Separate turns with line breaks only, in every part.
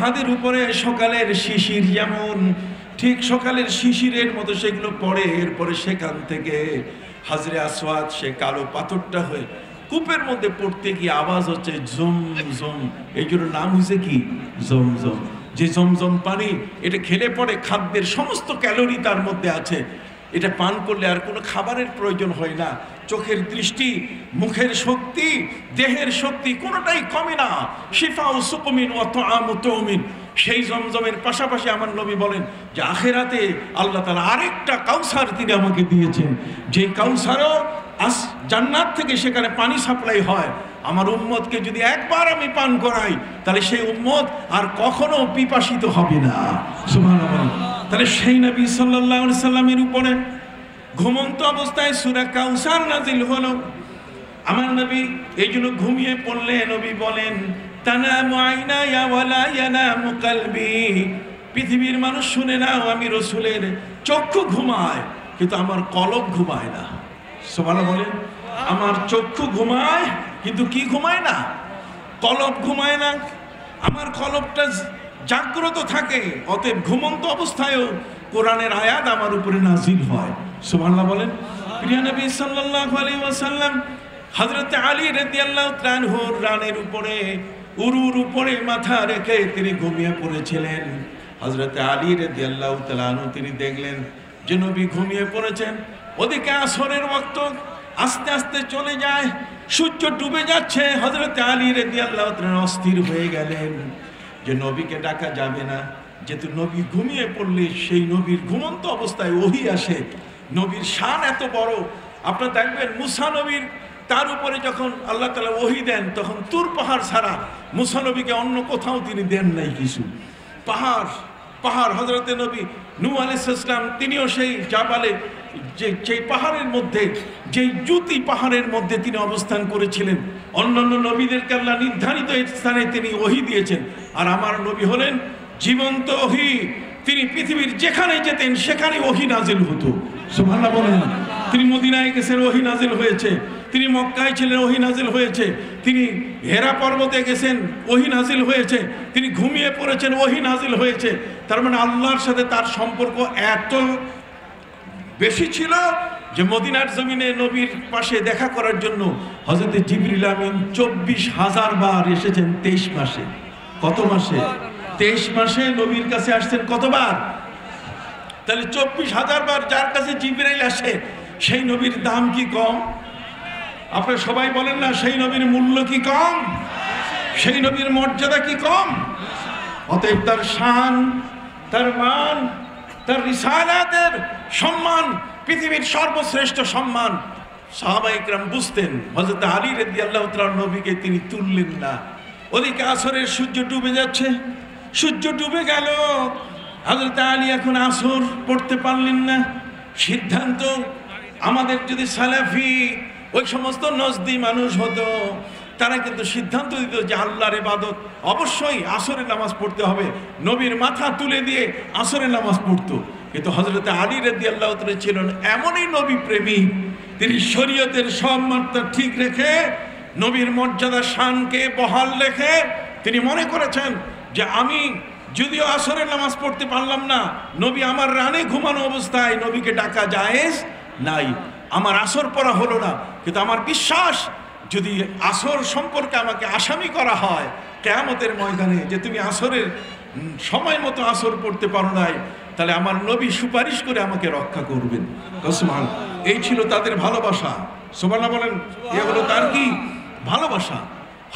তাদের উপরে সকালের শিশির যেমন, ঠিক সকালের শিশিরের মতো সেগুলো পড়ে। এরপরে সেখান থেকে হাজরে আসওয়াদ সে কালো পাথরটা হয়ে কূপের মধ্যে পড়তে গিয়ে আওয়াজ হচ্ছে ঝুম ঝুম। এই জন্য নাম হয়েছে কি জমজম। যে জমজম পানি, এটা খেলে পরে খাদ্যের সমস্ত ক্যালোরি তার মধ্যে আছে। এটা পান করলে আর কোনো খাবারের প্রয়োজন হয় না। চোখের দৃষ্টি, মুখের শক্তি, দেহের শক্তি কোনোটাই কমে না। শিফা ও সুকুমিন ও তাআম ও তাউমিন। সেই জমজমের পাশাপাশি আমার নবী বলেন যে আখেরাতে আল্লাহ তাআলা আরেকটা কাউসার তিনি আমাকে দিয়েছেন, যে কাউসারও জান্নাত থেকে সেখানে পানি সাপ্লাই হয়। আমার উম্মতকে যদি একবার আমি পান করাই, তাহলে সেই উম্মত আর কখনো পিপাসিত হবে না। সুবহানাল্লাহ। তাহলে সেই নবী সাল্লাল্লাহু আলাইহি সাল্লামের উপরে ঘুমন্ত অবস্থায় সূরা কাউসার নাজিল হলো। আমার নবী এই জন্য ঘুমিয়ে পড়লে নবী বলেন তানামু আইনায়া ওয়ালা ইয়ানামু কলবি। পৃথিবীর মানুষ শুনে নাও, আমি রাসূলের চক্ষু ঘুমায় কিন্তু আমার কলব ঘুমায় না। সুবহানাল্লাহ বলেন। আমার চক্ষু ঘুমায় কিন্তু কি ঘুমায় না? কলব ঘুমায় না। আমার কলবটা জাগ্রত থাকে। অতএব ঘুমন্ত অবস্থায়ও কোরআনের আয়াত আমার উপরে নাজিল হয়। সুবহানাল্লাহ বলেন। প্রিয় নবী সাল্লাল্লাহু আলাইহি ওয়াসাল্লাম হযরত আলী রাদিয়াল্লাহু তাআলা আনহুর রানের উপরে, উরুর উপরে মাথা রেখে তিনি ঘুমিয়ে পড়েছিলেন। হযরত আলী রাদিয়াল্লাহু তাআলা আনহু তিনি দেখলেন যে নবী ঘুমিয়ে পড়েছেন। ওদিকে আসরের ওয়াক্ত আস্তে আস্তে চলে যায়, সূর্য ডুবে যাচ্ছে। হযরত আলী রাদিয়াল্লাহু তাআলা অস্থির হয়ে গেলেন যে নবীকে ডাকা যাবে না, যেহেতু নবী ঘুমিয়ে পড়লে সেই নবীর ঘুমন্ত অবস্থায় ওহী আসে। নবীর শান এত বড়, আপনারা দেখবেন মুসা নবীর তার উপরে যখন আল্লাহ তাআলা ওহী দেন, তখন তুর পাহাড় ছাড়া মুসা নবীকে অন্য কোথাও তিনি দেন নাই কিছু। পাহাড় পাহাড় হযরতে নবী নূহ আলাইহিস সালাম তিনিও সেই জাবালে, যে পাহাড়ের মধ্যে, যেই জুতি পাহাড়ের মধ্যে তিনি অবস্থান করেছিলেন। অন্যান্য নবীদেরকে আল্লাহ নির্ধারিত স্থানে তিনি ওহী দিয়েছেন, আর আমার নবী হলেন জীবন্ত ওহী। তিনি পৃথিবীর যেখানে যেতেন সেখানে ওহী নাজিল হতো। সুবহানাল্লাহ বলেন। তিনি মদিনায় গেছেন, ওহী নাজিল হয়েছে। তিনি মক্কায় ছিলেন, ওহী নাজিল হয়েছে। তিনি হেরা পর্বতে গেছেন, ওহী নাজিল হয়েছে। তিনি ঘুমিয়ে পড়েছেন, ওহী নাজিল হয়েছে। তার মানে আল্লাহর সাথে তার সম্পর্ক এত বেশি ছিল যে মদিনার জমিনে নবীর পাশে দেখা করার জন্য হযরত জিবরিল আমিন 24,000 বার এসেছেন 23 মাসে। কত মাসে? 23 মাসে নবীর কাছে আসছেন কতবার? তাহলে 24,000 বার যার কাছে জিবরাইল আসে, সেই নবীর দাম কি কম? আপনারা সবাই বলেন না, সেই নবীর মূল্য কি কম? সেই নবীর মর্যাদা কি কম? অতএব তার শান, তার মান, তার রিসালাতের সম্মান পৃথিবীর সর্বশ্রেষ্ঠ সম্মান। সাহাবায়ে কেরাম বুঝতেন। হযরত আলী রাদিয়াল্লাহু তাআলা নবীকে তিনি তুললেন না। ওদিকে আসরের সূর্য ডুবে যাচ্ছে, সূর্য ডুবে গেল। হযরত আলী এখন আসর পড়তে পারলেন না। সিদ্ধান্ত, আমাদের যদি সালাফি ওই সমস্ত নজদি মানুষ হতো, তারা কিন্তু সিদ্ধান্ত দিত যে আল্লাহর ইবাদত অবশ্যই আসরের নামাজ পড়তে হবে। নবীর মাথা তুলে দিয়ে আসরের নামাজ পড়তো। কিন্তু হযরত আলী রাদিয়াল্লাহু তাআলা ছিলেন এমনই নবী প্রেমিক, তিনি শরীয়তের সব মাত্রা ঠিক রেখে, নবীর মর্যাদা শানকে বহাল রেখে তিনি মনে করেছেন যে আমি যদিও আসরের নামাজ পড়তে পারলাম না, নবী আমার রানে ঘুমানো অবস্থায় নবীকে ডাকা জায়েজ নাই। আমার আসর পড়া হলো না, কিন্তু আমার বিশ্বাস যদি আসর সম্পর্কে আমাকে আসামি করা হয় কিয়ামতের ময়দানে যে তুমি আসরের সময় মতো আসর পড়তে পারো নাই, তাহলে আমার নবী সুপারিশ করে আমাকে রক্ষা করবেন। সুবহানাল্লাহ। এই ছিল তাদের ভালোবাসা। সুবহানাল্লাহ বলেন। এ হলো তার কি ভালোবাসা।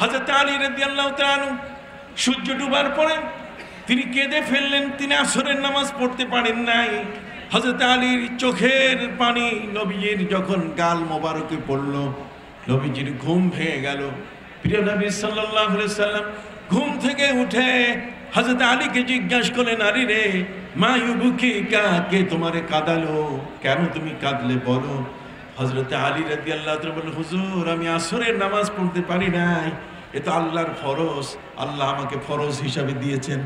হযরত আলী রাদিয়াল্লাহু তাআলা আনহু সূর্য ডুবার পরে তিনি কেঁদে ফেললেন, তিনি আসরের নামাজ পড়তে পারেন নাই। হযরত আলীর চোখের পানি নবীজির যখন গাল মোবারকে পড়ল, নবীজির ঘুম ভেঙে গেল। প্রিয় নবী সাল্লাল্লাহু আলাইহি সাল্লাম ঘুম থেকে উঠে হযরত আলীকে জিজ্ঞাসা করলেন, আলী রে, মা ইউবুকিকা, কে তোমারে কাঁদালো? কেন তুমি কাঁদলে বলো? হযরত আলী রাদিয়াল্লাহু তাআলা বললেন, হুজুর, আমি আসরের নামাজ পড়তে পারি নাই। এ তো আল্লাহর ফরজ, আল্লাহ আমাকে ফরজ হিসাবে দিয়েছেন।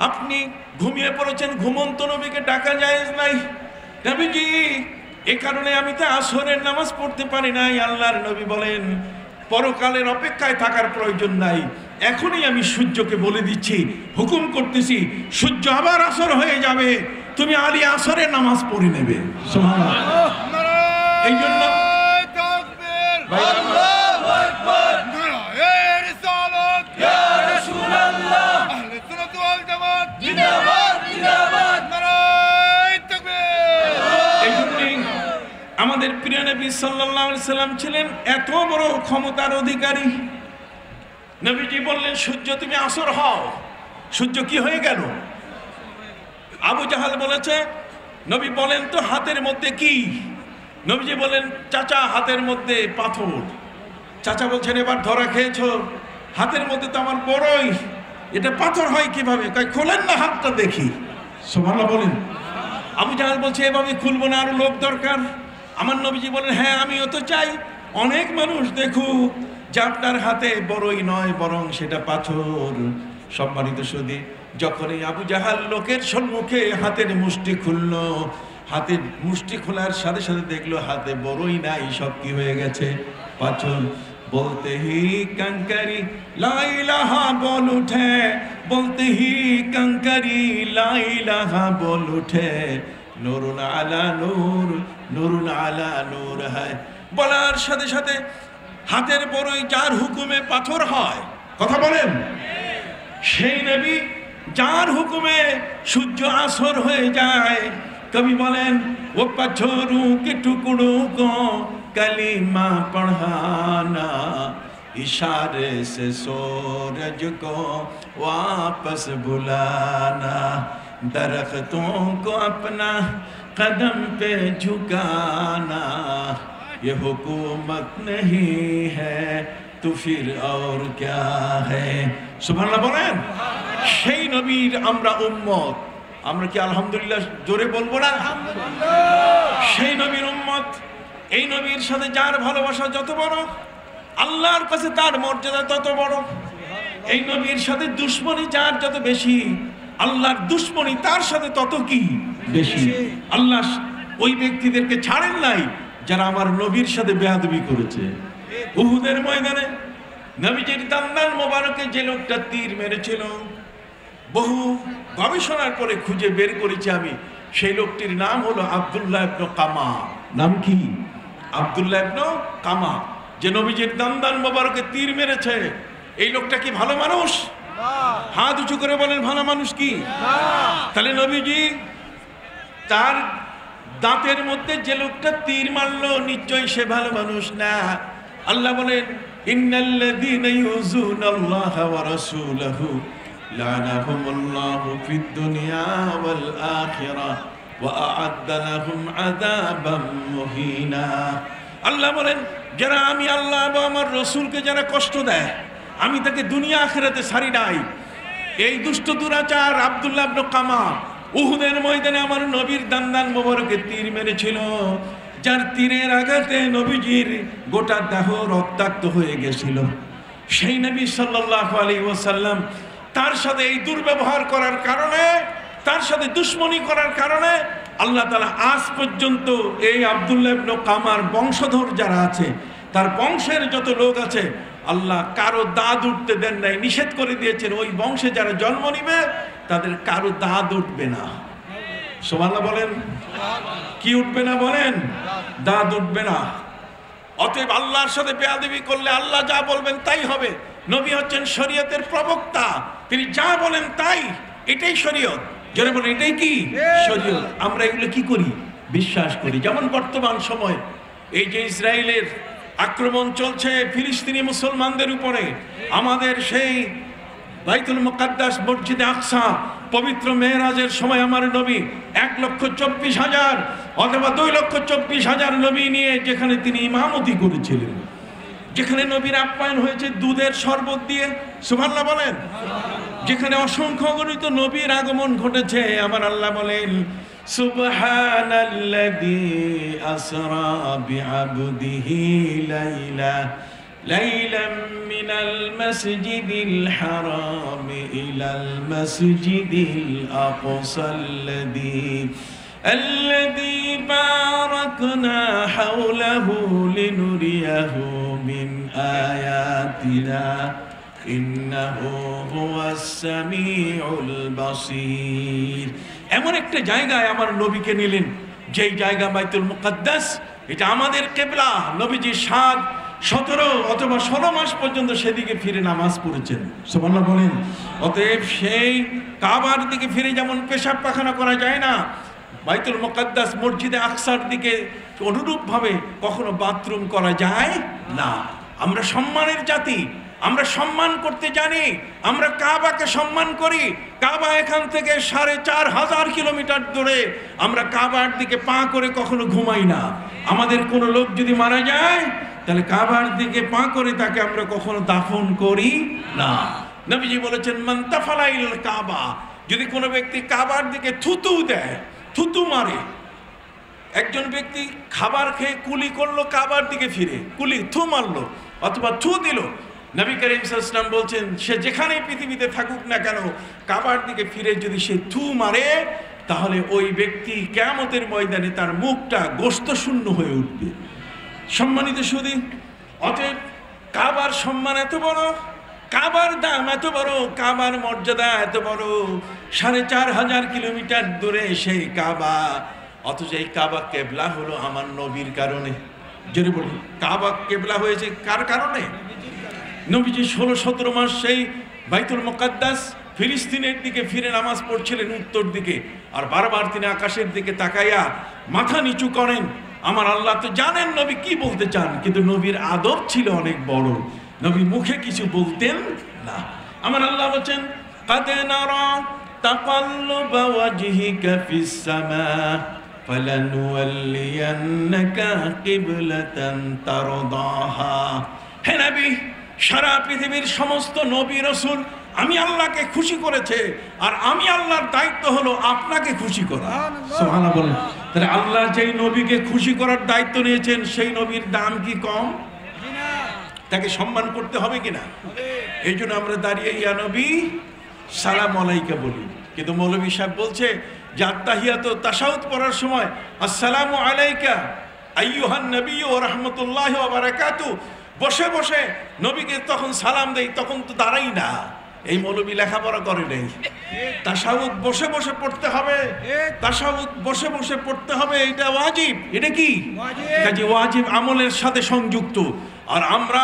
আপনি ঘুমিয়ে পড়েছেন, ঘুমন্ত নবীকে ডাকা জায়েজ নাই। নবীজি, এ কারণে আমি তো আসরের নামাজ পড়তে পারি নাই। আল্লাহর নবী বলেন, পরকালের অপেক্ষায় থাকার প্রয়োজন নাই, এখনই আমি সূর্যকে বলে দিচ্ছি, হুকুম করতেছি, সূর্য আবার আসর হয়ে যাবে, তুমি আলী আসরের নামাজ পড়ে নেবে। সুবহানাল্লাহ। এই জন্য আমাদের প্রিয় নবী সাল্লাল্লাহু আলাইহি সাল্লাম ছিলেন এত বড় ক্ষমতার অধিকারী। নবীজি বললেন, সূর্য তুমি আসর হও। সূর্য কি হয়ে গেল? আবু জাহাল বলেছে, নবী বলেন তো হাতের মধ্যে কি? নবীজি বলেন, চাচা হাতের মধ্যে পাথর। চাচা বলছেন, এবার ধরা খেয়েছো, হাতের মধ্যে তো আমার বড়ই, এটা পাথর হয় কিভাবে? কয়, খোলেন না হাতটা দেখি। সুবহানাল্লাহ বলেন। আবু জাহাল বলছে, এভাবে খুলবো না, আরো লোক দরকার। আমার নবীজি বলেন, হ্যাঁ আমিও তো চাই অনেক মানুষ দেখুক যে আপনার হাতে বড়ই নয়, বরং সেটা পাথর। সম্মানিত সুধী, যখন এই আবু জাহাল লোকের সম্মুখে হাতের মুষ্টি খুলল, হাতের মুষ্টি খোলার সাথে সাথে দেখলো হাতে বড়ই নাই, সব কি হয়ে গেছে? পাথর। বলতে হি कंकरी ला इलाहा बोल उठे, बोलते ही कंकरी ला इलाहा बोल उठे, नूरुन आला नूर, नूरुन आला नूर है। বলার সাথে সাথে হাতের বড়ই যার হুকুমে পাথর হয়, কথা বলেন, সেই নবী যার হুকুমে সূর্য আসর হয়ে যায়। কবি বলেন, ও পাথরোं के टुकड़ों को कलीमा पढ़ाना, इशारे से सूरज को वापस बुलाना, दरख्तों को अपना कदम पे झुकाना, ये हुकूमत नहीं है तो फिर और क्या है। সুবহানাল্লাহ বলেন। সেই নবীর আমরা উম্মত, আমরা কি আলহামদুলিল্লাহ জোরে বলবো না? সেই নবীর উম্মত, এই নবীর সাথে যার ভালোবাসা যত বড়, আল্লাহর কাছে তার মর্যাদা তত বড়। এই নবীর সাথে দুশ্মনী যার যত বেশি, আল্লাহর দুশ্মনী তার সাথে তত কি বেশি। আল্লাহ ওই ব্যক্তিদেরকে ছাড়েন নাই যারা আমার নবীর সাথে বেয়াদবি করেছে। উহুদের ময়দানে নবীজির দান্দান মোবারকে যে লোকটা তীর মেরেছিল, বহু গবেষণার পরে খুঁজে বের করেছি আমি, সেই লোকটির নাম হলো আব্দুল্লাহ ইবনে কামা। নাম কি? আব্দুল্লাহ ইবনে কামা, যে নবীজির দান্দান মোবারকে তীর মেরেছে। এই লোকটা কি ভালো মানুষ? হাত উঁচু করে বলেন, ভালো মানুষ কি? তাহলে নবীজি তার দাঁতের মধ্যে যে লোকটা তীর মারলো, নিশ্চয়ই সে ভালো মানুষ না। আল্লাহ বলেন, ইন্নাল্লাযীনা ইউযুনাল্লাহা ওয়া রাসূলাহু লানাহুমুল্লাহু ফিদ দুনিয়া ওয়াল আখিরাহ ওয়া আ'আদ্দা লাহুম আযাবাম মুহিনা। আল্লাহ বলেন, যারা আমি আল্লাহ এবং আমার রাসূলকে যারা কষ্ট দেয়, আমি তাকে দুনিয়া আখিরাতে ছাড়ি নাই। এই দুষ্ট দুরাচার আব্দুল্লাহ ইবনে কামা উহুদের ময়দানে আমার নবীর দান্দান মোবারকে তীর মেরেছিল, যার তীরের আঘাতে নবীজির গোটা দেহ রক্তাক্ত হয়ে গেছিল। সেই নবী সাল্লাল্লাহু আলাইহি ওয়াসাল্লাম তার সাথে এই দুর্ব্যবহার করার কারণে, তার সাথে দুশ্মনী করার কারণে আল্লাহ তাআলা আজ পর্যন্ত এই আব্দুল্লাহ ইবনে কামার বংশধর যারা আছে, তার বংশের যত লোক আছে, আল্লাহ কারো দাঁত উঠতে দেন নাই, নিষেধ করে দিয়েছেন। ওই বংশে যারা জন্ম নিবে তাদের কারো দাঁত উঠবে না। সুবহানাল্লাহ বলেন। কি উঠবে না বলেন? দাঁত উঠবে না। অতএব আল্লাহর সাথে বেয়াদবি করলে আল্লাহ যা বলবেন তাই হবে। নবী হচ্ছেন শরীয়তের প্রবক্তা, তিনি যা বলেন তাই, এটাই শরীয়ত। যারা বলেন এটাই কি শরীয়ত, আমরা এগুলো কি করি? বিশ্বাস করি। যেমন বর্তমান সময় এই যে ইসরায়েলের আক্রমণ চলছে ফিলিস্তিনি মুসলমানদের উপরে, আমাদের সেই বাইতুল মুকাদ্দাস মসজিদে আকসা পবিত্র মেরাজের সময় আমার নবী 1,24,000 অথবা 2,24,000 নবী নিয়ে যেখানে তিনি ইমামতি করেছিলেন, যেখানে নবীর আপ্যায়ন হয়েছে দুধের শরবত দিয়ে, সুবহানাল্লাহ বলেন, যেখানে অসংখ্য গণিত নবীর আগমন ঘটেছে, আমার আল্লাহ বলেন, সুবহানাল্লাযী আসরা বিআবদিহি লাইলাম মিনাল মাসজিদিল হারাম ইলাল মাসজিদিল আকসাল্লাযী বারাকনা হাওলাহু লিনুরিয়াহু মিন আয়াতিনা ইন্নাহু হুয়াস সামিউল বাসীর। এমন একটা জায়গায় আমার নবীকে নিলেন, যেই জায়গা বাইতুল মুকাদ্দাস, এটা আমাদের কিবলা। নবীজি 7, 17 অথবা 16 মাস পর্যন্ত সেদিকে ফিরে নামাজ পড়েছেন। সুবহানাল্লাহ বলেন। অতএব সেই কাবার দিকে ফিরে যেমন পেশাব পায়খানা করা যায় না, বাইতুল মুকাদ্দাস মসজিদে আকসার দিকে অনুরূপভাবে কখনো বাথরুম করা যায় না। আমরা সম্মানের জাতি, আমরা সম্মান করতে জানি, আমরা কাবাকে সম্মান করি। কাবা এখান থেকে 4500 কিলোমিটার দূরে। আমরা কাবার দিকে পা করে কখনো ঘুমাই না। আমাদের কোনো লোক যদি মারা যায়, তাহলে কাবার দিকে পা করে তাকে আমরা কখনো দাফন করি না। নবীজি বলেছেন, মান তাফালা ইলাল কাবা, যদি কোনো ব্যক্তি কাবার দিকে থুতু দেয়, থুতু মারে, একজন ব্যক্তি খাবার খেয়ে কুলি করলো, কাবার দিকে ফিরে কুলি থু মারলো অথবা থু দিল, নবী করিম সাল্লাল্লাহু আলাইহি ওয়াসাল্লাম বলছেন, সে যেখানেই পৃথিবীতে থাকুক না কেন, কাবার দিকে ফিরে যদি সে থু মারে, তাহলে ওই ব্যক্তি কিয়ামতের ময়দানে তার মুখটা গোশত শূন্য হয়ে উঠবে। সম্মানিত সুধী, অতএব কাবার সম্মান এত বড়, কাবার দাম এত বড়, কাবার মর্যাদা এত বড়। 4500 কিলোমিটার দূরে সেই কাবা, অথচ এই কাবা কেবলা হলো আমার নবীর কারণে। যদি বলি কাবা কেবলা হয়েছে কার কারণে? নবীজি 16-17 মাস সেই বাইতুল মুকাদ্দাস ফিলিস্তিনের দিকে ফিরে নামাজ পড়ছিলেন উত্তর দিকে, আর বারবার তিনি আকাশের দিকে তাকাইয়া মাথা নিচু করেন। আমার আল্লাহ তো জানেন নবী কি বলতে চান, কিন্তু নবীর আদব ছিল অনেক বড়, নবী মুখে কিছু বলতেন না। আমার আল্লাহ বলেন, কাদ নারা তাকাল্লুবা ওয়াজহিকা ফিস সামা ফালানুওয়াল্লিয়ান্নাকা কিবলাতান তারদাহা। হে নবী, সারা পৃথিবীর সমস্ত নবী রাসূল আমি আল্লাহকে খুশি করেছে, আর আমি আল্লাহর দায়িত্ব হলো আপনাকে খুশি করা। সুবহানাল্লাহ বলেন। তাহলে আল্লাহ যেই নবীকে খুশি করার দায়িত্ব নিয়েছেন, সেই নবীর দাম কি কম? তাকে সম্মান করতে হবে কিনা? এই জন্য আমরা দাঁড়িয়ে ইয়া নবী সালাম আলাইকা বলি। কিন্তু মৌলভী সাহেব বলছে যে আত্তাহিয়াতু তাশাহুদ পড়ার সময় আসসালামু আলাইকা আইয়ুহান নবী ওয়া রাহমাতুল্লাহি ওয়া বারাকাতুহু বসে বসে নবীকে তখন সালাম দেই, তখন তো দাঁড়াই না। এই মৌলবী লেখাপড়া করে নেই। তাশাহুদ বসে বসে পড়তে হবে, তাশাহুদ বসে বসে পড়তে হবে, এটা ওয়াজিব। এটা কি কাজে ওয়াজিব আমলের সাথে সংযুক্ত। আর আমরা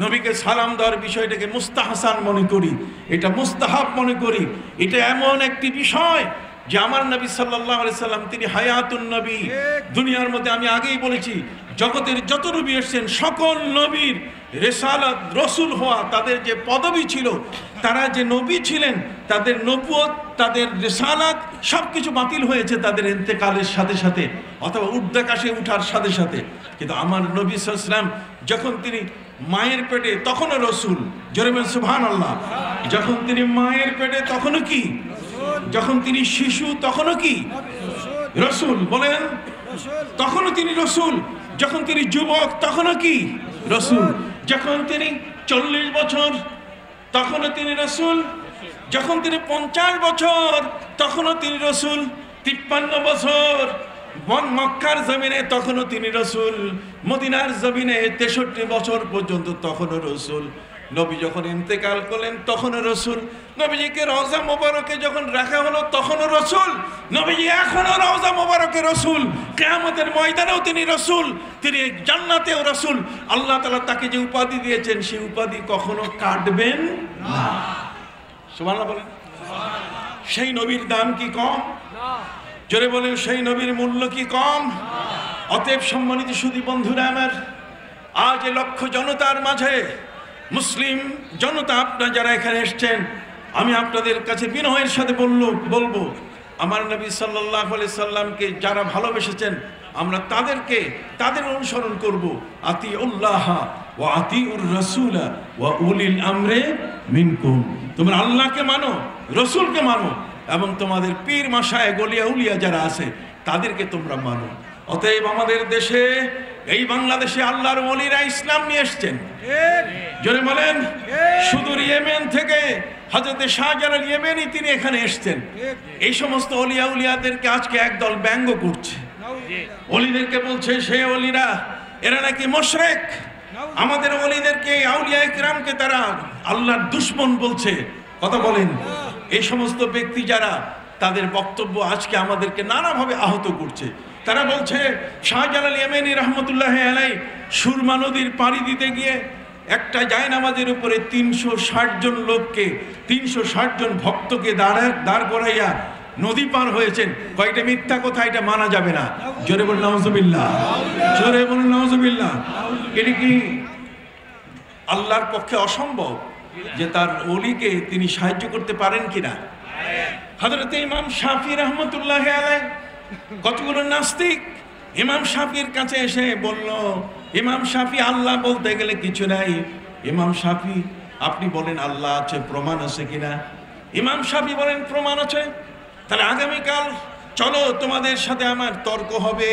নবীকে সালাম দেওয়ার বিষয়টাকে মুস্তাহসান মনে করি, এটা মুস্তাহাব মনে করি। এটা এমন একটি বিষয় যে আমার নবী সাল্লাল্লাহু আলাইহি সাল্লাম তিনি হায়াতুন নবী। দুনিয়ার মধ্যে আমি আগেই বলেছি, জগতের যত নবী এসেছেন সকল নবীর রিসালাত রাসূল হওয়া, তাদের যে পদবি ছিল, তারা যে নবী ছিলেন, তাদের নবুয়ত, তাদের রিসালাত সবকিছু বাতিল হয়েছে তাদের ইন্তেকালের সাথে সাথে অথবা ঊর্ধ্বাকাশে উঠার সাথে সাথে। কিন্তু আমার নবী সাল্লাল্লাহু আলাইহি সাল্লাম যখন তিনি মায়ের পেটে, তখনও রাসূল। জোরে বলেন সুবহানাল্লাহ। যখন তিনি মায়ের পেটে তখনও কি? যখন তিনি শিশু তখনও কি? রাসূল। বলেন, তখনও তিনি রাসূল। যখন তিনি যুবক তখনও কি? রাসূল। যখন তিনি 40 বছর তখনও তিনি রাসূল। যখন তিনি 50 বছর তখনও তিনি রাসূল। 53 বছর মক্কার জমিনে তখনও তিনি রাসূল। মদিনার জমিনে 63 বছর পর্যন্ত তখনও রাসূল। নবী যখন ইন্তেকাল করলেন তখনও রাসূল। নবীজিকে রওজা মোবারকে যখন রাখা হলো তখনও রাসূল। নবীজি এখনো রওজা মোবারকে রাসূল, কিয়ামতের ময়দানেও তিনি রাসূল, তিনি জান্নাতেও রাসূল। আল্লাহ তাআলা তাকে যে উপাধি দিয়েছেন সেই উপাধি কখনো কাটবেন না। সুবহানাল্লাহ বলেন। সেই নবীর দাম কি কম? জোরে বলেন, সেই নবীর মূল্য কি কম? অতএব সম্মানিত সুধী বন্ধুরা আমার, আজ এ লক্ষ জনতার মাঝে মুসলিম জনতা, আপনারা যারা এখানে এসেছেন, আমি আপনাদের কাছে বিনয়ের সাথে বলবো, আমার নবী সাল্লাল্লাহু আলাইহি সাল্লামকে যারা ভালোবেসেছেন, আমরা তাদের অনুসরণ করব। আতিউল্লাহ ওয়া আতিউর রাসূল ওয়া উলিল আমরে মিনকুম। তোমরা আল্লাহকে মানো, রাসূলকে মানো, এবং তোমাদের পীর মাশায়েখ ওলিয়া উলিয়া যারা আছে তাদেরকে তোমরা মানো। অতএব আমাদের দেশে, এই বাংলাদেশে আল্লাহর ওলিরা ইসলাম নিয়ে এসেছেন। জোরে বলেন। সুদূর ইয়েমেন থেকে হযরত শাহজালাল ইয়েমেনি তিনি এখানে এসেছেন। এই সমস্ত ওলিয়া উলিয়াদেরকে আজকে একদল ব্যঙ্গ করছে, ওলিদেরকে বলছে সে ওলিরা এরা নাকি মুশরিক। আমাদের ওলিদেরকে, আউলিয়া ইকরামকে তারা আল্লাহর দুশমন বলছে, কথা বলেন। এই সমস্ত ব্যক্তি যারা, তাদের বক্তব্য আজকে আমাদেরকে নানাভাবে আহত করছে। তারা বলছে শাহজালাল ইয়েমেনি রহমতুল্লাহ আলাই সুরমা নদীর পাড়ি দিতে গিয়ে একটা জায়নামাজের উপরে ৩৬০ জন লোককে, ৩৬০ জন ভক্তকে দাঁড় করাইয়া নদী পার হয়েছেন। কয়টা মিথ্যা কথা, এটা মানা যাবে না। জোরে বলুন নাউজুবিল্লাহ, জোরে বলুন নাউজুবিল্লাহ। এটা কি আল্লাহর পক্ষে অসম্ভব যে তার ওলিকে তিনি সাহায্য করতে পারেন কিনা? হযরত ইমাম শাফি রহমতুল্লাহ আলাইহি কতগুলো নাস্তিক ইমাম শাফির কাছে এসে বলল, ইমাম শাফি আল্লাহ বলতে গেলে কিছু নাই। ইমাম শাফি আপনি বলেন আল্লাহ আছে, প্রমাণ আছে কিনা? ইমাম শাফি বলেন প্রমাণ আছে। তাহলে আগামীকাল চলো তোমাদের সাথে আমার তর্ক হবে।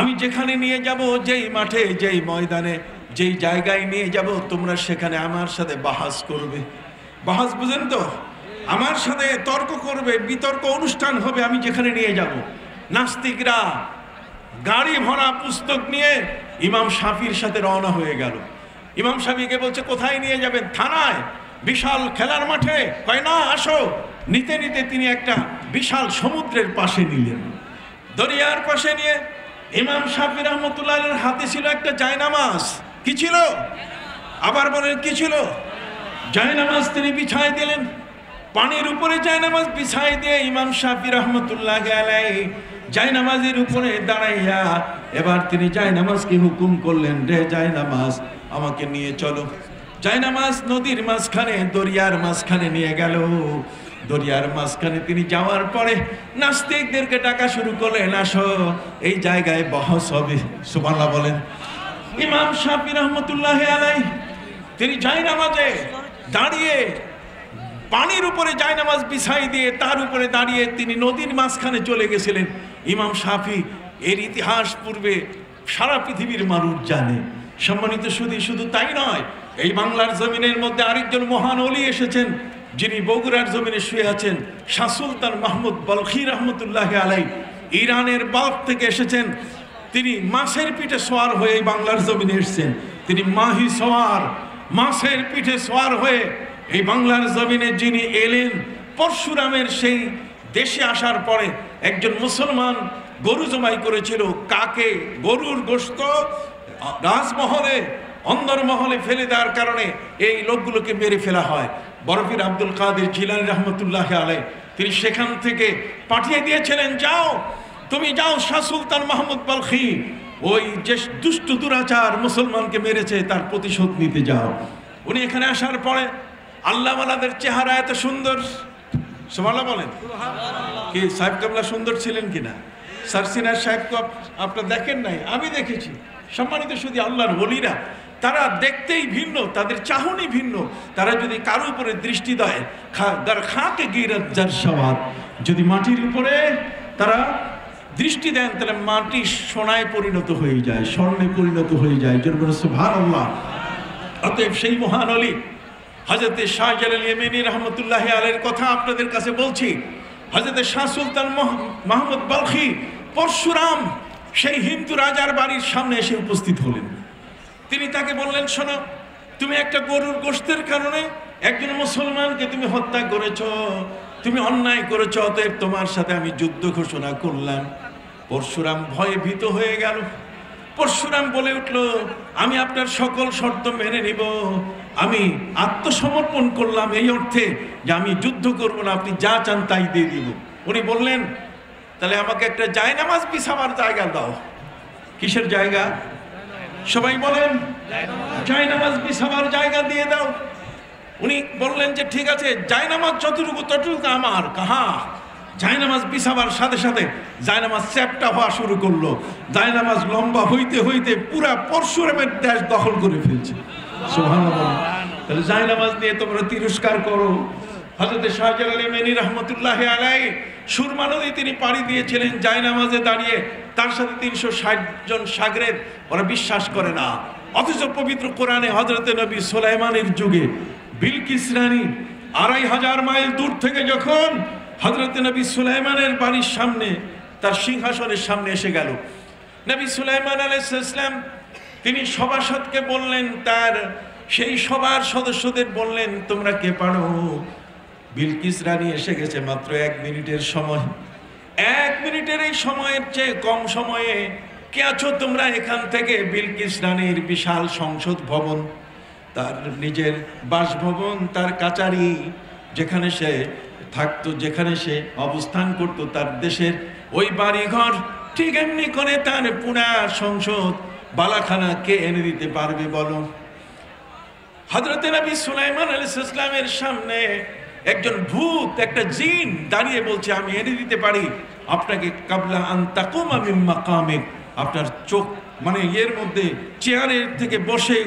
আমি যেখানে নিয়ে যাব, যেই মাঠে, যেই ময়দানে, যেই জায়গায় নিয়ে যাব, তোমরা সেখানে আমার সাথে বাহাস করবে। বাহাস বুঝেন তো? আমার সাথে তর্ক করবে, বিতর্ক অনুষ্ঠান হবে আমি যেখানে নিয়ে যাব। নাস্তিকরা গাড়ি ভরা পুস্তক নিয়ে ইমাম শাফির সাথে রওনা হয়ে গেল। ইমাম শাফিকে বলছে কোথায় নিয়ে যাবেন? থানায়, বিশাল খেলার মাঠে। কয় না, আসো। নিতে নিতে তিনি একটা বিশাল সমুদ্রের পাশে নিলেন, দরিয়ার পাশে নিয়ে। ইমাম শাফি রহমতুল্লাহের হাতে ছিল একটা জায়নামাজ। কি ছিল? আবার বলেন কি ছিল? জায়নামাজ তিনি বিছায় দিলেন। পানির উপরে জায়নামাজ বিছাই দিয়ে ইমাম শাফি রহমতুল্লাহ আলাইহি জায়নামাজের উপরে দাঁড়াইয়া এবার তিনি জায়নামাজকে হুকুম করলেন, রে জায়নামাজ আমাকে নিয়ে চলো। জায়নামাজ নদীর মাঝখানে, দরিয়ার মাঝখানে নিয়ে গেল। দরিয়ার মাঝখানে তিনি যাওয়ার পরে নাস্তিকদেরকে ডাকা শুরু করলেন, আসো এই জায়গায় বহস হবে। সুবহানাল্লাহ বলেন। ইমাম শাফি রহমতুল্লাহ আলাইহি তিনি জায়নামাজে দাঁড়িয়ে, পানির উপরে জায়নামাজ বিছাই দিয়ে তার উপরে দাঁড়িয়ে তিনি নদীর মাঝখানে চলে গেছিলেন। ইমাম শাফি এর ইতিহাস পূর্বে সারা পৃথিবীর মানুষ জানে। সম্মানিত শুধু তাই নয়, এই বাংলার জমিনের মধ্যে আরেকজন মহান ওলি এসেছেন, যিনি বগুড়ার জমিনে শুয়ে আছেন, শাহ সুলতান মাহমুদ বলখি রহমতুল্লাহ আলাইহি ইরানের বাল্ক থেকে এসেছেন। তিনি মাছের পিঠে সোয়ার হয়ে এই বাংলার জমিনে এসেছেন। তিনি মাহি সোয়ার, মাছের পিঠে সোয়ার হয়ে এই বাংলার জমিনে যিনি এলেন। পরশুরামের সেই দেশে আসার পরে একজন মুসলমান গরু জবাই করেছিল। কাকে? গরুর গোশত রাজমহলে, অন্দরমহলে ফেলে দেওয়ার কারণে এই লোকগুলোকে মেরে ফেলা হয়। বরফির আব্দুল কাদের জিলানী রহমতুল্লাহ আলাইহি তিনি সেখান থেকে পাঠিয়ে দিয়েছিলেন, যাও তুমি যাও, শাহ সুলতান মাহমুদ বলখি ওই যে দুষ্ট দুরাচার মুসলমানকে মেরেছে তার প্রতিশোধ নিতে যাও। উনি এখানে আসার পরে আল্লাহওয়ালাদের চেহারা এত সুন্দর। সুবহানাল্লাহ বলেন। কি সাহেব কাবলা সুন্দর ছিলেন কিনা? সারসিনার সাহেবকে আপনারা দেখেন নাই? আমি দেখেছি। সম্মানিত শুধু আল্লাহর ওলিরা, তারা দেখতেই ভিন্ন, তাদের চাহনি ভিন্ন। তারা যদি কারো উপরে দৃষ্টি দেয়, খাকে গিরাত যার সওয়াত, যদি মাটির উপরে তারা দৃষ্টি দেন তাহলে মাটি সোনায় পরিণত হয়ে যায়, স্বর্ণে পরিণত হয়ে যায়। সুবহানাল্লাহ। অতএব সেই মহান ওলি হযরত শাহজালাল ইয়েমেনি রহমতুল্লাহ আলাইহির কথা আপনাদের কাছে বলছি। হযরত শাহ সুলতান মাহমুদ বলখি পরশুরাম সেই হিন্দু রাজার বাড়ির সামনে এসে উপস্থিত হলেন। তিনি তাকে বললেন, শোনো, তুমি একটা গরুর গোশতের কারণে একজন মুসলমানকে তুমি হত্যা করেছ, তুমি অন্যায় করেছ, অতএব তোমার সাথে আমি যুদ্ধ ঘোষণা করলাম। পরশুরাম ভয়ে ভীত হয়ে গেল। পরশুরাম বলে উঠল, আমি আপনার সকল শর্ত মেনে নিব, আমি আত্মসমর্পণ করলাম এই অর্থে যে আমি যুদ্ধ করব না, আপনি যা চান তাই দিয়ে দিব। উনি বললেন, তাহলে আমাকে একটা জায়নামাজ বিছাবার জায়গা দাও। কিসের জায়গা? সবাই বলেন, জায়নামাজ বিছাবার জায়গা দিয়ে দাও। উনি বললেন যে ঠিক আছে, জায়নামাজ যতটুকু ততটুকু আমার। কাহা? জায়নামাজ বিছাবার সাথে সাথে জায়নামাজ চ্যাপ্টা হওয়া শুরু করলো। জায়নামাজ লম্বা হইতে হইতে পুরা পরশুরামের দেশ দখল করে ফেলছে। সুবহানাল্লাহ। তাহলে জায়নামাজ নিয়ে তোমরা তিরস্কার করো। হযরত শাহজালাল ইয়েমেনি রহমতুল্লাহ আলাইহি সুরমা নদী তিনি পাড়ি দিয়েছিলেন জায়নামাজে দাঁড়িয়ে। তার সাথে ৩৬০ জন শাগরেদ, ওরা বিশ্বাস করে না। অথচ পবিত্র কোরআনে হযরত নবী সুলাইমানের যুগে বিলকিস রানী ২৫০০ মাইল দূর থেকে যখন হযরত নবী সুলাইমানের বাড়ির সামনে, তার সিংহাসনের সামনে এসে গেল, নবী সুলাইমান আলাইহিস সালাম তিনি সভাসদকে বললেন তার সেই সবার সদস্যদের বললেন, তোমরা কে পারো? বিলকিস রানী এসে গেছে, মাত্র 1 মিনিটের সময়। 1 মিনিটের এই সময়ের চেয়ে কম সময়ে কে আছো তোমরা এখান থেকে? বিলকিস রানীর বিশাল সংসদ ভবন, তার নিজের বাসভবন, তার কাচারি, যেখানে সে থাকতো, যেখানে সে অবস্থান করত, তার দেশের ওই বাড়িঘর, ঠিক এমনি করে তার পুরা সংসদ বালাখানা কে এনে দিতে পারবে বলো? হযরতে নবী সুলাইমান আলাইহিস সালামের সামনে একজন ভূত, একটা জিন দাঁড়িয়ে বলছে, আমি এনে দিতে পারি আপনাকে, কাবলা আন তাকুমা মিন মাকামিক, আপনার চোখ মানে এর মধ্যে চেয়ারের থেকে বসে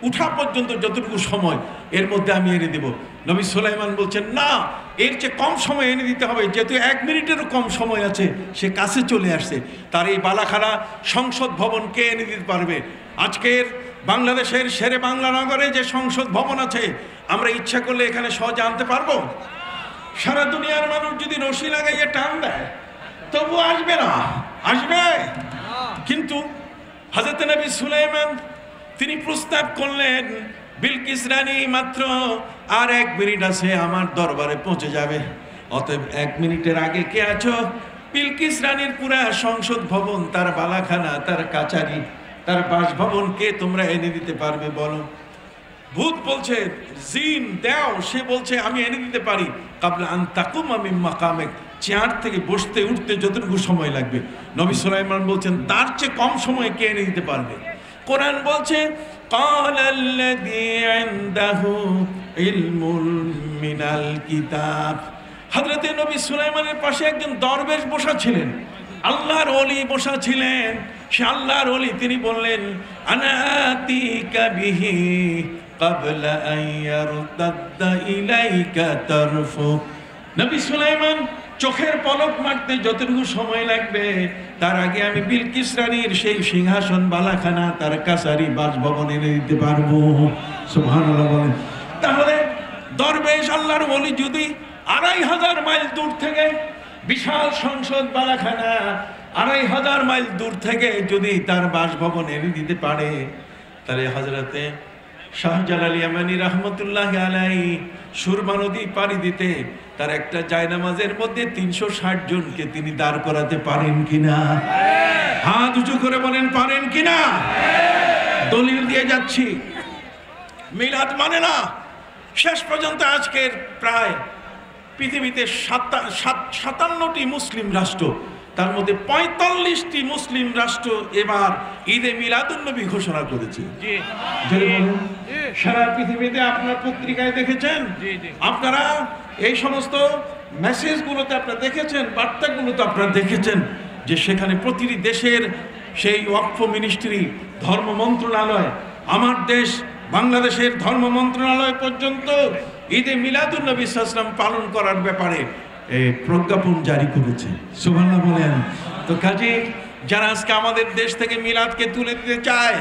উঠা পর্যন্ত যতটুকু সময়, এর মধ্যে আমি এনে দেব। নবী সুলাইমান বলছেন, না, এর চেয়ে কম সময় এনে দিতে হবে, যেহেতু 1 মিনিটেরও কম সময় আছে। সে কাছে চলে আসছে, তার এই বালাখানা সংসদ ভবন কে এনে দিতে পারবে? আজকের বাংলাদেশের শেরে বাংলা নগরে যে সংসদ ভবন আছে, আমরা ইচ্ছা করলে এখানে সহজে আনতে পারবো? সারা দুনিয়ার মানুষ যদি রশি লাগাইয়ে টান দেয় তবু আসবে না? আসবে। কিন্তু হযরত নবী সুলাইমান তিনি প্রস্তাব করলেন, বিলকিস রানী মাত্র আর 1 মিনিট আছে আমার দরবারে পৌঁছে যাবে, অতএব 1 মিনিটের আগে কে আছো? বিলকিস রানীর পুরা সংসদ ভবন, তার বালাখানা, তার কাচারি, তার বাসভবন কে তোমরা এনে দিতে পারবে বলো? ভূত বলছে, জিন দাও। সে বলছে, আমি এনে দিতে পারি, কাবলা আন তাকুমা মিন মাকামিক, চেয়ার থেকে বসতে উঠতে যতটুকু সময় লাগবে। নবী সুলাইমান বলছেন, তার চেয়ে কম সময় কে এনে দিতে পারবে? কোরআন বলছে, ক্বালাল্লাযী ইনদাহু ইলমুল মিনাল কিতাব। হযরতে নবী সুলাইমানের পাশে একজন দরবেশ বসা ছিলেন, আল্লাহর ওলি বসা ছিলেন। সে আল্লাহর ওলি, তিনি বললেন, আনা আতিকা বিহি ক্বাবলা আন ইয়ারতাদ্দা ইলাইকা তারফুক। নবী সুলাইমান চোখের পলক মারতে যতটুকু সময় লাগবে, তার আগে আমি বিলকিস রানীর সেই সিংহাসন, বালাখানা, তার কাছারি, বাসভবন এনে দিতে পারবো। সুবহানাল্লাহ বলেন। তাহলে দরবেশ আল্লাহর ওলি যদি 2500 মাইল দূর থেকে বিশাল সংসদ বালাখানা, 2500 মাইল দূর থেকে যদি তার বাসভবন এনে দিতে পারে, তাহলে হযরতে শাহজালাল ইয়ামানি রাহমাতুল্লাহি আলাইহি সুরমা নদী পাড়ি দিতে তার একটা জায়নামাজের মধ্যে 360 জনকে তিনি দাঁড় করাতে পারেন কিনা? হাত উঁচু করে বলেন, পারেন কিনা? দলিল দিয়ে যাচ্ছি। মিলাদ মানে না। শেষ পর্যন্ত আজকের প্রায় পৃথিবীতে 57টি মুসলিম রাষ্ট্র, তার মধ্যে 45টি মুসলিম রাষ্ট্র এবার ঈদে মিলাদুন্নবী ঘোষণা করেছে। সারা পৃথিবীতে আপনার পত্রিকায় দেখেছেন, আপনারা এই সমস্ত মেসেজগুলোতে আপনারা দেখেছেন, বার্তাগুলোতে আপনারা দেখেছেন যে সেখানে প্রতিটি দেশের সেই ওয়াকফ মিনিস্ট্রি, ধর্ম মন্ত্রণালয়, আমার দেশ বাংলাদেশের ধর্ম মন্ত্রণালয় পর্যন্ত ঈদে মিলাদুন্নবী সাল্লাল্লাহু আলাইহি ওয়াসাল্লাম পালন করার ব্যাপারে প্রজ্ঞাপন জারি করেছে। সুবহানাল্লাহ বলেন। তো কাজে যারা আজকে আমাদের দেশ থেকে মিলাদকে তুলে দিতে চায়,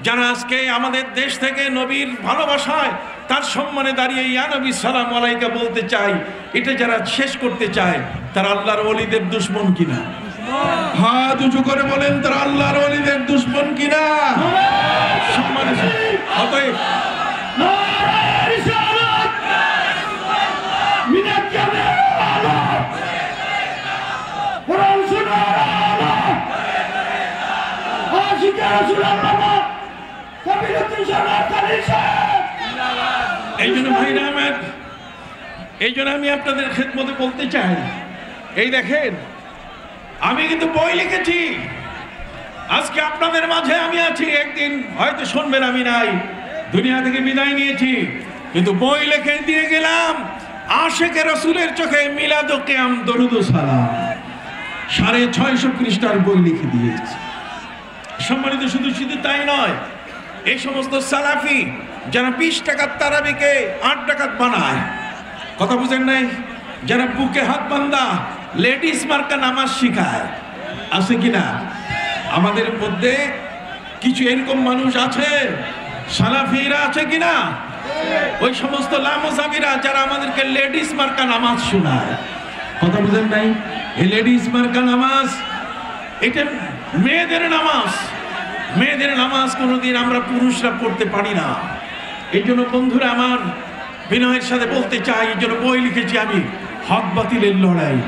যারা আজকে আমাদের দেশ থেকে নবীর ভালোবাসায়, তার সম্মানে দাঁড়িয়ে ইয়া নবী সালাম আলাইকা বলতে চাই, এটা যারা শেষ করতে চায়, তারা আল্লাহর ওলিদের দুশমন কিনা? হাত উঁচু করে বলেন, তারা আল্লাহর ওলিদের দুশমন কিনা? সম্মানিত অতএব এই জন্য ভাইরা আমার, এই জন্য আমি আপনাদের খেদমতে বলতে চাই, এই দেখেন, আমি কিন্তু বই লিখেছি। আজকে আপনাদের মাঝে আমি আছি, একদিন হয়তো শুনবেন আমি নাই, দুনিয়া থেকে বিদায় নিয়েছি, কিন্তু বই লিখে দিয়ে গেলাম। আশেকে রাসূলের চোখে মিলাদ ও কিয়াম, দরুদ ও সালাম, 650 পৃষ্ঠার বই লিখে দিয়েছি। সম্মানিত, শুধু শুধু তাই নয়, এই সমস্ত সালাফি যারা 20 টাকার তারাবিকে 8 টাকাত বানায়, কথা বুঝেন নাই, যারা বুকে হাত বান্ধা লেডিস মার্কা নামাজ শিখায়, আছে কিনা? আমাদের মধ্যে কিছু এরকম মানুষ আছে, সালাফিরা আছে কিনা? ওই সমস্ত লামসাবিরা যারা আমাদেরকে লেডিস মার্কা নামাজ শোনায়, কথা বুঝেন নাই? এই লেডিস মার্কা নামাজ, এটা মেয়েদের নামাজ। মেয়েদের নামাজ কোনোদিন আমরা পুরুষরা পড়তে পারি না। এই জন্য বন্ধুরা আমার বিনয়ের সাথে বলতে চাই, এই জন্য বই লিখেছি আমি, হক বাতিলের লড়াই।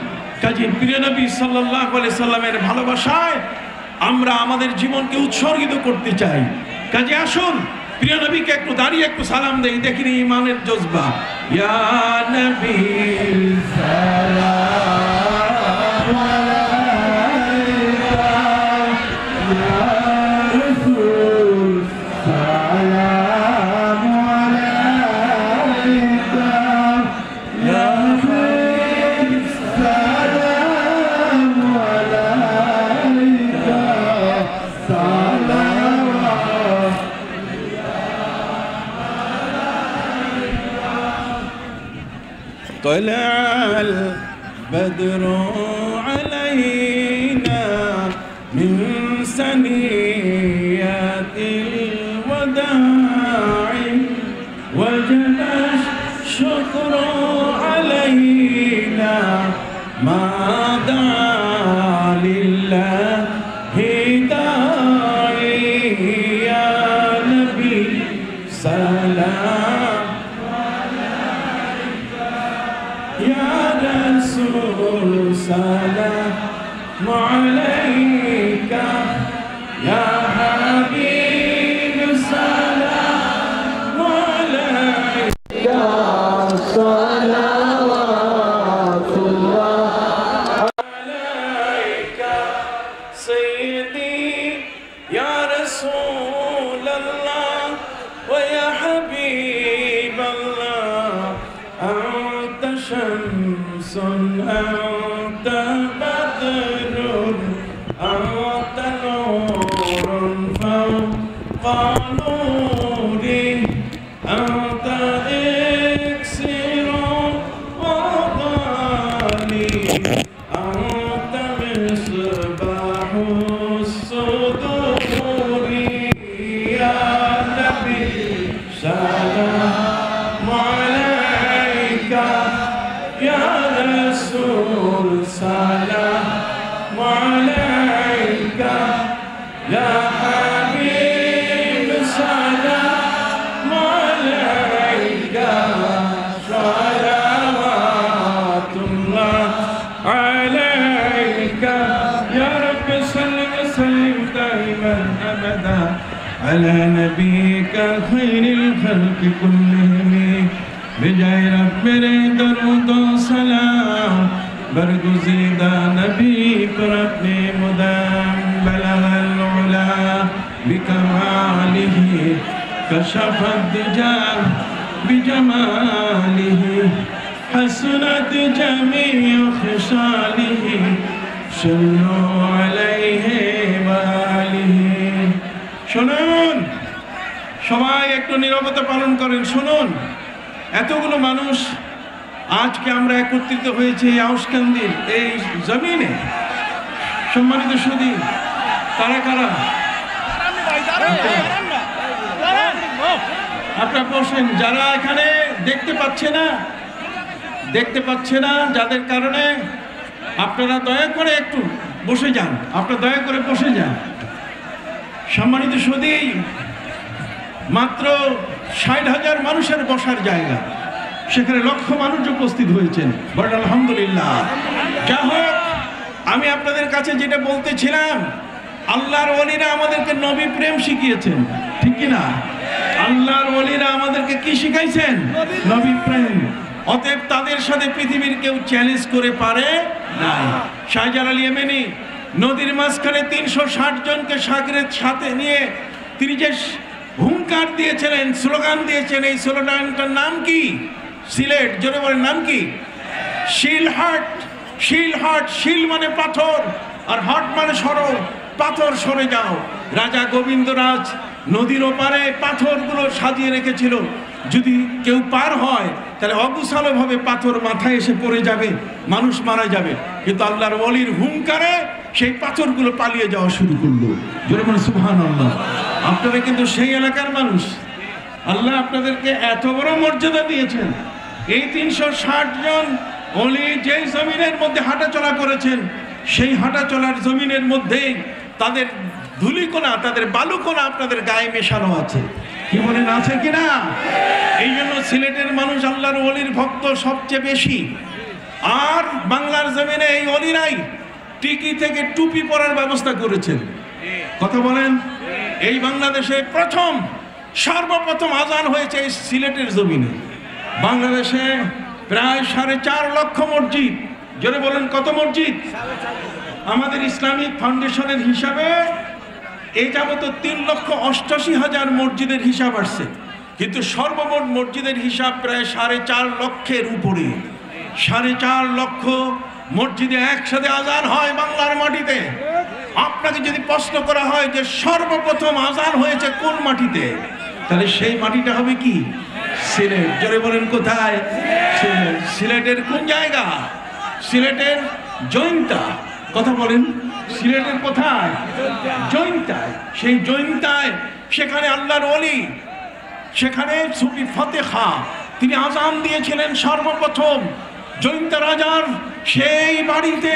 কাজে প্রিয় নবী সাল্লাল্লাহু আলাইহি সাল্লামের ভালোবাসায় আমরা আমাদের জীবনকে উৎসর্গিত করতে চাই। কাজে আসুন প্রিয় নবীকে একটু দাঁড়িয়ে একটু সালাম দেই, দেখিনি ইমানের জজবা। ইয়া নবী সালাম আলাইকা, ইয়া রাসূল সালাম আলাইকা, ইয়া হাবিব সালাম আলাইকা, সালাওয়াত। طلع البدر علينا من ثنيات الوداع وجب الشكر علينا ما دعا لله داعي يا نبي سلام يا رسول سلام عليك يا حبيب سلام عليك صلوات الله عليك سيدي يا رسول الله ويا حبيب الله أنت شمس أنت بدر أنت نور فوق نوري أنت إكسير وضالي أنت مصباح الصدور يا نبي سلام عليك يا رسول سلام عليك يا حبيب سلام عليك صلوات الله عليك يا رب صل وسلم دائما أبدا على نبيك خير الخلق كلهم بجائے رب میرے درود و سلام برگزیدہ نبی پر اپنے مدام بلغ العلا بکمالہ کشف الدجا بجمالہ حسنت جمیع خصالہ صلوا علیہ وآلہ। শুনুন সবাই একটু নীরবতা পালন করেন, শুনুন। এতগুলো মানুষ আজকে আমরা একত্রিত হয়েছে এই আউশকান্দির এই জমিনে। সম্মানিত সুধী, কারা কারা আপনারা বসেন, যারা এখানে দেখতে পাচ্ছে না যাদের কারণে আপনারা দয়া করে একটু বসে যান, আপনারা দয়া করে বসে যান। সম্মানিত সুধী, মাত্র ৬০,০০০ মানুষের বসার জায়গা, সেখানে লক্ষ মানুষ উপস্থিত হয়েছেন, বলেন আলহামদুলিল্লাহ। যা হোক, আমি আপনাদের কাছে যেটা বলতেছিলাম, আল্লাহর ওলিরা আমাদেরকে নবী প্রেম শিখিয়েছেন, ঠিক কি না? আল্লাহর ওলিরা আমাদেরকে কি শিখাইছেন? নবী প্রেম। অতএব তাদের সাথে পৃথিবীর কেউ চ্যালেঞ্জ করে পারে নাই। শাহজালাল ইয়েমেনি নদীর মাঝখানে ৩৬০ জনকে সাথে নিয়ে তিনি যে হুঙ্কার দিয়েছিলেন, স্লোগান দিয়েছেন, এই স্লোগানটার নাম কি? সিলেট, জোরে বলেন নাম কি? শিল হাট। শিল হাট, শিল মানে পাথর আর হাট মানে সরো, পাথর সরে যাও। রাজা গোবিন্দরাজ নদীর ওপারে পাথরগুলো সাজিয়ে রেখেছিল, যদি কেউ পার হয় তাহলে অগুছালোভাবে পাথর মাথায় এসে পড়ে যাবে, মানুষ মারা যাবে। কিন্তু আল্লাহর ওলির হুঙ্কারে সেই পাথরগুলো পালিয়ে যাওয়া শুরু করলো। জোরে বলেন সুবহানাল্লাহ। আপনারা কিন্তু সেই এলাকার মানুষ, আল্লাহ আপনাদেরকে এত বড় মর্যাদা দিয়েছেন। এই ৩৬০ জন ওলি যেই জমিনের মধ্যে হাঁটাচলা করেছেন, সেই হাঁটাচলার জমিনের মধ্যেই তাদের ধুলিকণা, তাদের বালুকণা আপনাদের গায়ে মেশানো আছে। কি বলেন, আছে কিনা? এই জন্য সিলেটের মানুষ আল্লাহর ওলির ভক্ত সবচেয়ে বেশি। আর বাংলার জমিনে এই ওলিরাই টিকি থেকে টুপি পরার ব্যবস্থা করেছেন। কথা বলেন, এই বাংলাদেশে সর্বপ্রথম আজান হয়েছে এই সিলেটের জমিনে। বাংলাদেশে প্রায় 4.5 লক্ষ মসজিদ। জোরে বলেন, কত মসজিদ? আমাদের ইসলামিক ফাউন্ডেশনের হিসাবে এই যাবত 3,88,000 মসজিদের হিসাব আসছে, কিন্তু সর্বমোট মসজিদের হিসাব প্রায় 4.5 লক্ষের উপরে। 4.5 লক্ষ মসজিদে একসাথে আজান হয় বাংলার মাটিতে। আপনাকে যদি প্রশ্ন করা হয় যে সর্বপ্রথম আজান হয়েছে কোন মাটিতে, তাহলে সেই মাটিটা হবে কি? সিলেট। জোরে বলেন, কোথায়? সিলেট। সিলেটের কোন জায়গা? সিলেটের জৈন্তা। কথা বলেন, সিলেটের কোথায়? জৈন্তায়। সেই জৈন্তায় সেখানে আল্লাহর ওলি, সেখানে সুফি ফতেহা তিনি আজান দিয়েছিলেন সর্বপ্রথম। জৈন্তা রাজার সেই বাড়িতে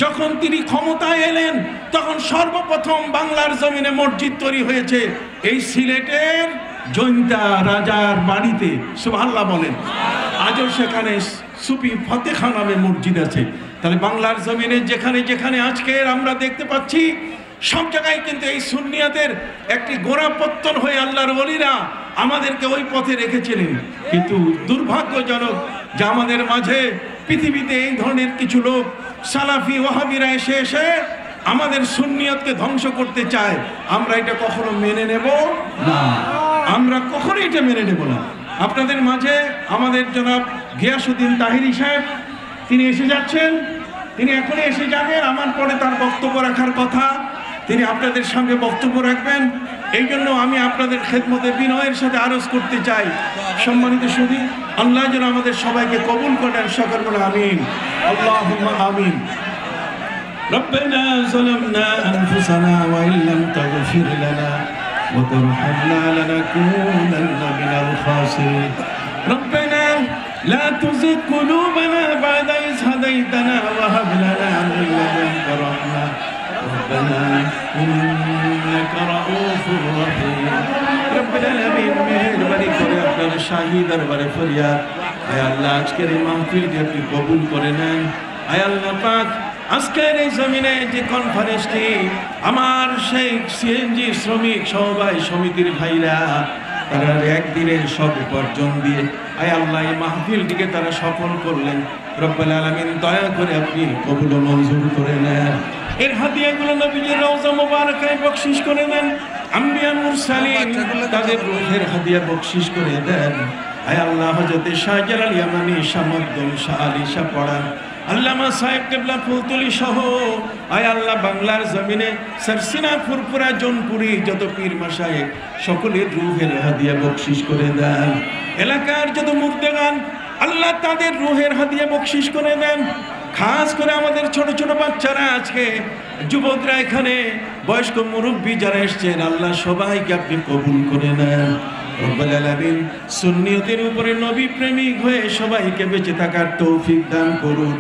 যখন তিনি ক্ষমতায় এলেন, তখন সর্বপ্রথম বাংলার জমিনে মসজিদ তৈরি হয়েছে এই সিলেটের জৈন্তা রাজার বাড়িতে। সুবহানাল্লাহ বলেন। আজও সেখানে সুফি ফতেহা নামে মসজিদ আছে। তাহলে বাংলার জমিনে যেখানে যেখানে আজকের আমরা দেখতে পাচ্ছি, সব জায়গায় কিন্তু এই সুন্নিয়াতের একটি গোড়াপত্তন হয়ে আল্লাহর ওলিরা আমাদেরকে ওই পথে রেখেছিলেন। কিন্তু দুর্ভাগ্যজনক যে আমাদের মাঝে পৃথিবীতে এই ধরনের কিছু লোক সালাফি ওয়াহাবিরা এসে এসে আমাদের সুন্নিয়তকে ধ্বংস করতে চায়। আমরা এটা কখনো মেনে নেব না, আমরা কখনো এটা মেনে নেব না। আপনাদের মাঝে আমাদের জনাব গিয়াসউদ্দিন তাহিরি সাহেব, তিনি এসে যাচ্ছেন, তিনি এখনই এসে যাবেন। আমার পরে তার বক্তব্য রাখার কথা, তিনি আপনাদের সামনে বক্তব্য রাখবেন। এই জন্য আমি আপনাদের খেদমতে বিনয়ের সাথে আরজ করতে চাই, সম্মানিত সুধী, আল্লাহ যেন আমাদের সবাইকে কবুল করেন। সকল বলে আমিন, আল্লাহুম্মা আমিন। রব্বানা যালামনা আনফুসানা ওয়া ইল্লাম তাগফির লানা ওয়া তারহামনা লানাকুনান্না মিনাল খাসিরিন। রব্বানা لا تزغ قلوبنا بعد إذ هديتنا وهب لنا من لدنك رحمة ربنا إنك رؤوف رحيم رب العالمين মেহেরবানি করে আপনার শাহী দরবারে ফরিয়াদ, আয় আল্লাহ আজকের এই মাহফিলকে আপনি কবুল করে নেন। আয় আল্লাহ পাক, আজকের এই জমিনে যে কনফারেন্সটি আমার সেই সিএনজি শ্রমিক সমবায় সমিতির ভাইরা তারা একদিনের সব উপার্জন দিয়ে আয় আল্লাহ এই মাহফিলটিকে তারা সফল করলেন। রব্বুল আলামিন দয়া করে আপনি কবুল ও মঞ্জুর করে নেন। এর হাদিয়াগুলো নবীজির রওজা মুবারাকায় বকশিশ করে দেন। আম্বিয়া মুরসালিন তাদের রূহের হাদিয়া বকশিশ করে দেন। আয় আল্লাহ হযরত শাহজালাল ইয়ামানি শামদ্দুল শাহ আলী শাহ পড়ান, আল্লামা সাহেব কেবলা ফুলতলি সহ আয় আল্লাহ বাংলার জমিনে সরসিনা ফুরফুরা জোনপুরি যত পীর মাশায়েখ সকলের রূহের হাদিয়া বকশিশ করে দেন। এলাকার যত মুর্দেগান আল্লাহ তাদের রূহের হাদিয়া বকশিশ করে দেন। খাস করে আমাদের ছোট ছোট বাচ্চারা, আজকে যুবকরা, এখানে বয়স্ক মুরব্বী যারা এসছেন, আল্লাহ সবাইকে আপনি কবুল করে নেন। রব্বুল আলামিন সুন্নিয়তের উপরে নবী প্রেমিক হয়ে সবাইকে বেঁচে থাকার তৌফিক দান করুন।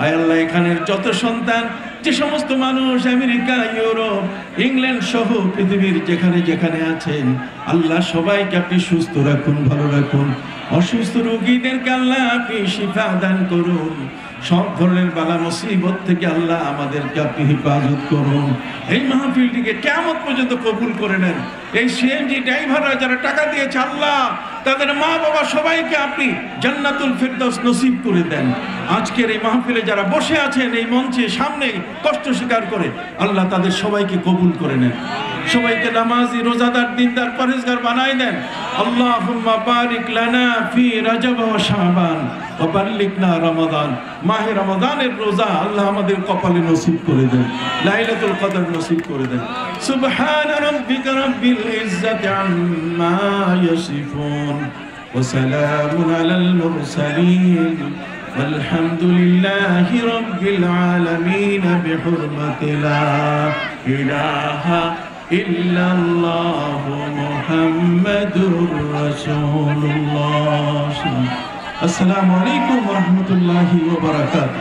আয় আল্লাহ এখানের যত সন্তান, যে সমস্ত মানুষ আমেরিকা, ইউরোপ, ইংল্যান্ড সহ পৃথিবীর যেখানে যেখানে আছেন, আল্লাহ সবাইকে আপনি সুস্থ রাখুন, ভালো রাখুন। অসুস্থ রোগীদেরকে আল্লাহ আপনি শিফা দান করুন। সব ধরনের বালা মুসিবত থেকে আল্লাহ আমাদেরকে আপনি হেফাজত করুন। এই মাহফিলটিকে কিয়ামত পর্যন্ত কবুল করে নেন। এই সিএনজি ড্রাইভাররা যারা টাকা দিয়েছে, আল্লাহ তাদের মা বাবা সবাইকে আপনি জান্নাতুল ফিরদৌস নসিব করে দেন। আজকের এই মাহফিলে যারা বসে আছেন এই মঞ্চে সামনে কষ্ট স্বীকার করে, আল্লাহ তাদের সবাইকে কবুল করে নেন। সবাইকে নামাজি, রোজাদার, দিনদার, পরহেজগার বানায় দেন। আল্লাহুম্মা বারিক লানা ফি রাজব ওয়া শাবান ওয়া বাল্লিগনা রমাদান। মাহে রমাদানের রোজা আল্লাহ আমাদের কপালে নসিব করে দেন, লাইলাতুল কদর নসিব করে দেন। সুবহান রাব্বিকা রাব্বিল ইজ্জাতি আম্মা ইয়াসিফুন ওয়া সালামুন আলাল মুরসালিন والحمد لله رب العالمين بحرمة لا إله إلا الله محمد رسول الله. السلام عليكم ورحمة الله وبركاته.